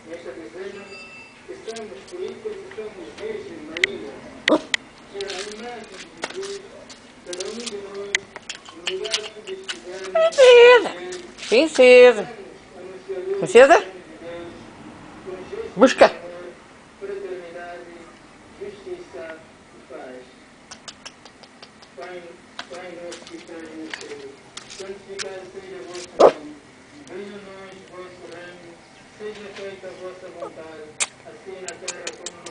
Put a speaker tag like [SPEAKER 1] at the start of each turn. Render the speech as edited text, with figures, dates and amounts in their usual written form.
[SPEAKER 1] Nesta dezena, estamos felices, estamos Virgem Maria, que é a imagem de Jesus, cada um de nós, no lugar que estivermos,
[SPEAKER 2] Princesa. Princesa? Busca.
[SPEAKER 1] fraternidade, justiça e paz. Pai nosso que estás no céu, santificado seja o vosso nome. Venha a nós o vosso reino, seja feita a vossa vontade, assim na terra como no